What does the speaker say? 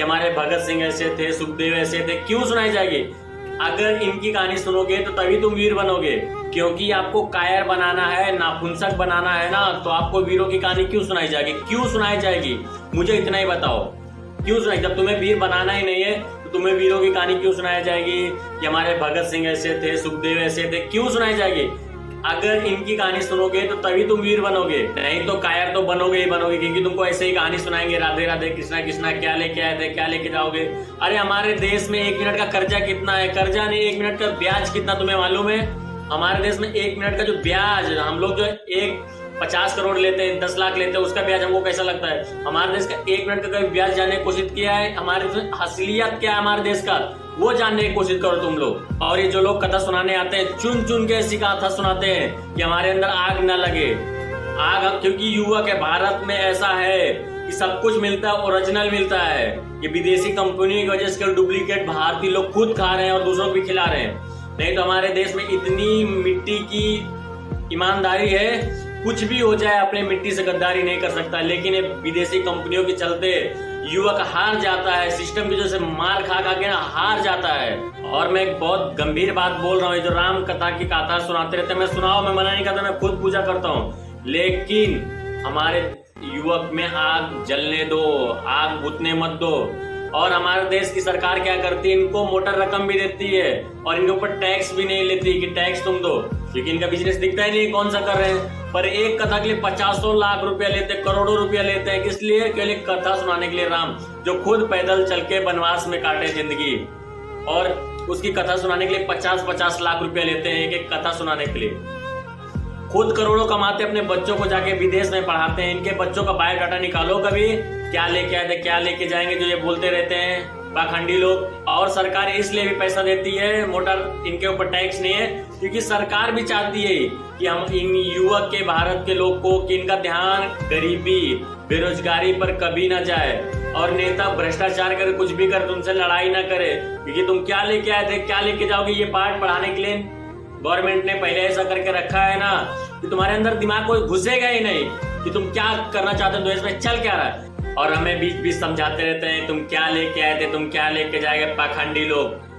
हमारे भगत सिंह ऐसे थे, सुखदेव ऐसे थे, क्यों सुनाई जाएगी? अगर इनकी कहानी सुनोगे तो तभी तुम वीर बनोगे। क्योंकि आपको कायर बनाना है, नापुंसक बनाना है ना, तो आपको वीरों की कहानी क्यों सुनाई जाएगी? क्यों सुनाई जाएगी? मुझे इतना ही बताओ, क्यों सुनाई? जब तुम्हें वीर बनाना ही नहीं है तो तुम्हें वीरों की कहानी क्यों सुनाई जाएगी कि हमारे भगत सिंह ऐसे थे, सुखदेव ऐसे थे, क्यों सुनाई जाएगी? अगर इनकी कहानी सुनोगे तो तभी तुम वीर बनोगे, नहीं तो कायर तो बनोगे ही बनोगे। क्योंकि तुमको ऐसे ही कहानी सुनाएंगे, राधे राधे कृष्णा कृष्णा, क्या लेके आए थे, क्या लेके जाओगे। अरे हमारे देश में 1 मिनट का कर्जा कितना है? कर्जा नहीं, 1 मिनट का ब्याज कितना तुम्हें मालूम है? हमारे देश में 1 मिनट का जो ब्याज, हम लोग जो 50 करोड़ लेते हैं, 10 लाख लेते हैं, उसका ब्याज हमको कैसा लगता है? हमारे देश का 1 मिनट का कभी ब्याज जानने की कोशिश किया है? हमारे देश में असलियत क्या है हमारे देश का, वो जानने की कोशिश करो तुम लोग। और ये जो लोग कथा सुनाने आते हैं, चुन चुन के ऐसी कथा सुनाते हैं कि हमारे अंदर आग ना लगे। आग, क्योंकि युवक है, भारत में ऐसा है कि सब कुछ मिलता है, ओरिजिनल मिलता है। ये विदेशी कंपनी की वजह से डुप्लीकेट भारतीय लोग खुद खा रहे हैं और दूसरों को भी खिला रहे हैं। नहीं तो हमारे देश में इतनी मिट्टी की ईमानदारी है, कुछ भी हो जाए अपने मिट्टी से गद्दारी नहीं कर सकता। लेकिन ये विदेशी कंपनियों के चलते युवक हार जाता है, सिस्टम की वजह से मार खा खा के हार जाता है। और मैं एक बहुत गंभीर बात बोल रहा हूँ, जो राम कथा की कथा सुनाते रहते हैं, मैं सुनाओ, मैं मना नहीं करता, मैं खुद पूजा करता हूँ। लेकिन हमारे युवक में आग जलने दो, आग बुझने मत दो। और हमारे देश की सरकार क्या करती है? इनको मोटर रकम भी देती है और इनके ऊपर टैक्स भी नहीं लेती कि टैक्स तुम दो, क्योंकि इनका बिजनेस दिखता ही नहीं कौन सा कर रहे हैं। पर एक कथा के लिए 50 लाख रुपया लेते हैं, करोड़ों रुपया लेते हैं। किस लिए? केवल कथा सुनाने के लिए। राम जो खुद पैदल चल के वनवास में काटे जिंदगी, और उसकी कथा सुनाने के लिए 50-50 लाख रुपया लेते हैं एक कथा सुनाने के लिए। खुद करोड़ों कमाते, अपने बच्चों को जाके विदेश में पढ़ाते हैं। इनके बच्चों का बायोडाटा निकालो कभी, क्या लेके आए थे, क्या लेके जाएंगे, जो ये बोलते रहते हैं पाखंडी लोग। और सरकार इसलिए भी पैसा देती है, मोटर इनके ऊपर टैक्स नहीं है, क्योंकि सरकार भी चाहती है कि हम इन युवक के, भारत के लोग को, कि इनका ध्यान गरीबी, बेरोजगारी पर कभी ना जाए। और नेता भ्रष्टाचार करे, कुछ भी करे, तुमसे लड़ाई ना करे, क्योंकि तुम क्या लेके आए थे, क्या लेके जाओगे, ये पाठ पढ़ाने के लिए गवर्नमेंट ने पहले ऐसा करके रखा है ना कि तुम्हारे अंदर दिमाग कोई घुसेगा ही नहीं कि तुम क्या करना चाहते हो, देश में चल क्या रहा है। और हमें बीच बीच समझाते रहते हैं, तुम क्या लेके आए थे, तुम क्या लेके जाएंगे, पाखंडी लोग।